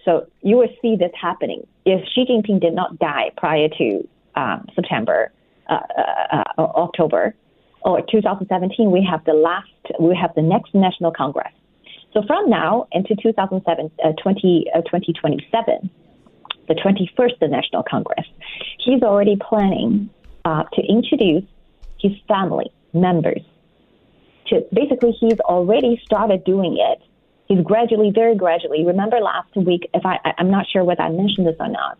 So you will see this happening. If Xi Jinping did not die prior to October or 2017, we have the next National Congress. So from now into 2027, the 21st National Congress, he's already planning to introduce his family members. Basically, he's already started doing it. He's very gradually. Remember last week, I'm not sure whether I mentioned this or not,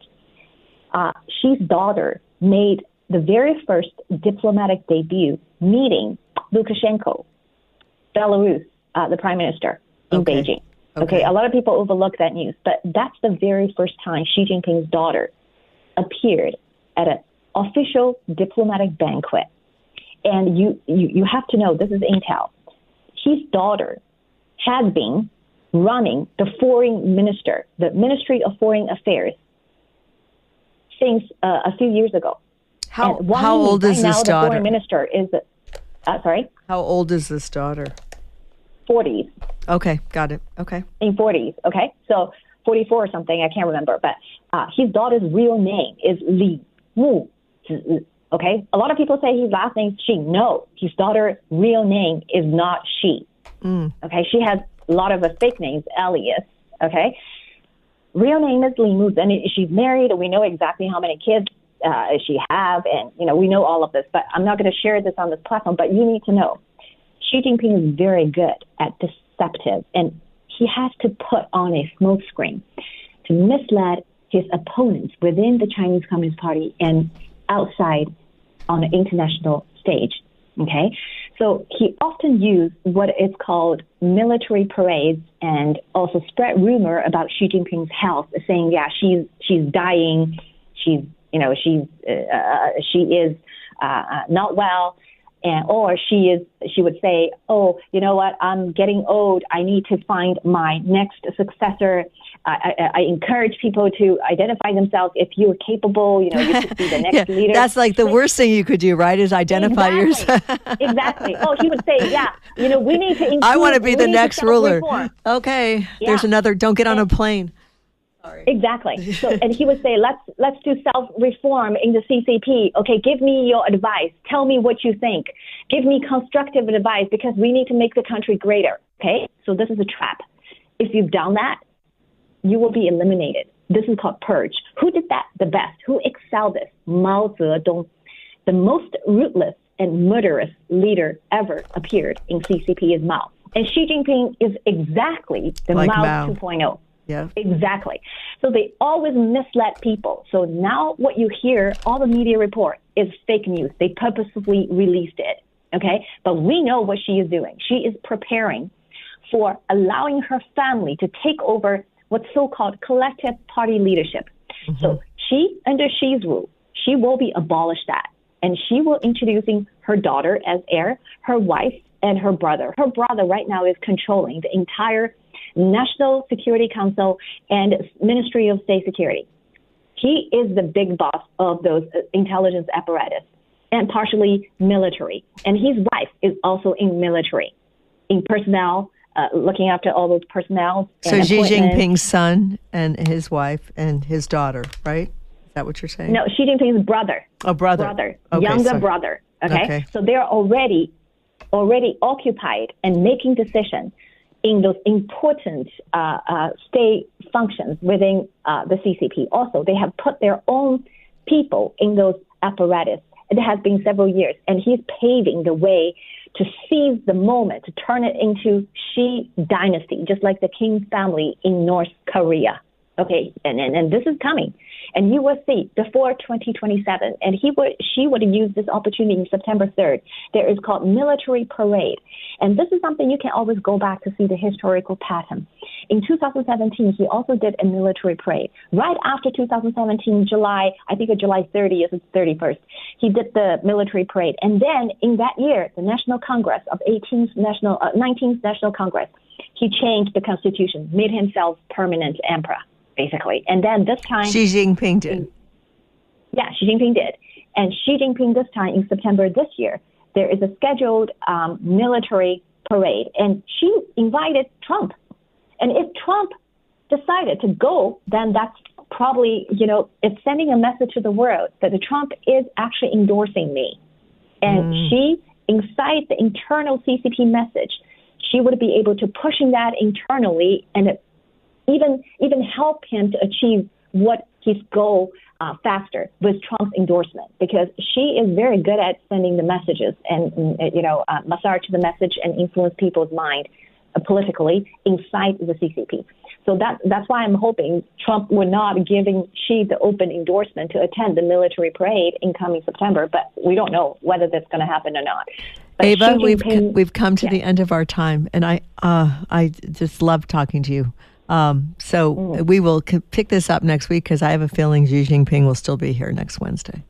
Xi's daughter made the very first diplomatic debut meeting Lukashenko, Belarus, the prime minister in Beijing. Okay, a lot of people overlook that news, but that's the very first time Xi Jinping's daughter appeared at an official diplomatic banquet. And you have to know, this is intel. His daughter had been running the the Ministry of Foreign Affairs, since a few years ago. How old is this daughter? The foreign minister is, sorry? How old is this daughter? 40s. Okay, got it. Okay. In 40s, okay? So 44 or something, I can't remember. But his daughter's real name is Li Muzi, okay? A lot of people say his last name is Xi. No, his daughter's real name is not Xi. Okay? She has a lot of fake names, alias, okay? Real name is Li Muzi, and she's married. We know exactly how many kids she have, and, we know all of this. But I'm not going to share this on this platform, but you need to know. Xi Jinping is very good at deceptive, and he has to put on a smokescreen to mislead his opponents within the Chinese Communist Party and outside on the international stage. Okay, so he often used what is called military parades and also spread rumor about Xi Jinping's health, saying, yeah, she's dying, she is not well. Or she would say, oh, you know what, I'm getting old. I need to find my next successor. I encourage people to identify themselves. If you're capable, you could be the next leader. That's like the worst thing you could do, right, is identify yourself. Exactly. Oh, he would say, yeah, we need to I want to be the next ruler. Okay, there's another, don't get on a plane. Sorry. Exactly. So, and he would say, let's do self-reform in the CCP. Okay, give me your advice. Tell me what you think. Give me constructive advice because we need to make the country greater. Okay, so this is a trap. If you've done that, you will be eliminated. This is called purge. Who did that the best? Who excelled this? Mao Zedong, the most ruthless and murderous leader ever appeared in CCP is Mao. And Xi Jinping is exactly the like Mao 2.0. Yeah. Exactly. So they always misled people. So now what you hear, all the media report is fake news. They purposefully released it. Okay. But we know what she is doing. She is preparing for allowing her family to take over what's so-called collective party leadership. Mm-hmm. So under Xi's rule, she will be abolished that. And she will introducing her daughter as heir, her wife, and her brother. Her brother right now is controlling the entire National Security Council and Ministry of State Security. He is the big boss of those intelligence apparatus and partially military. And his wife is also in military, in personnel, looking after all those personnel. So Xi Jinping's son and his wife and his daughter, right? Is that what you're saying? No, Xi Jinping's brother. Oh, brother. Okay, younger brother. Okay? So they're already occupied and making decisions in those important state functions within the CCP. Also, they have put their own people in those apparatus. It has been several years, and he's paving the way to seize the moment, to turn it into Xi dynasty, just like the Kim family in North Korea. Okay, and this is coming. And you will see before 2027, and she would use this opportunity in September 3rd. There is called military parade. And this is something you can always go back to see the historical pattern. In 2017, he also did a military parade. Right after 2017, July 30th or 31st, he did the military parade. And then in that year, the National Congress of 19th National Congress, he changed the constitution, made himself permanent emperor, basically. And then this time... Xi Jinping did. Yeah, Xi Jinping did. And Xi Jinping this time, in September this year, there is a scheduled military parade. And she invited Trump. And if Trump decided to go, then that's probably, it's sending a message to the world that Trump is actually endorsing me. And she incites the internal CCP message. She would be able to pushing that internally and even help him to achieve what his goal faster with Trump's endorsement, because she is very good at sending the messages and, massage the message and influence people's mind politically inside the CCP. So that's why I'm hoping Trump would not giving Xi the open endorsement to attend the military parade in coming September, but we don't know whether that's going to happen or not. But Ava, we've come to the end of our time, and I just love talking to you. We will pick this up next week because I have a feeling Xi Jinping will still be here next Wednesday.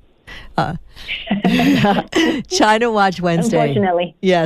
China Watch Wednesday. Unfortunately. Yes.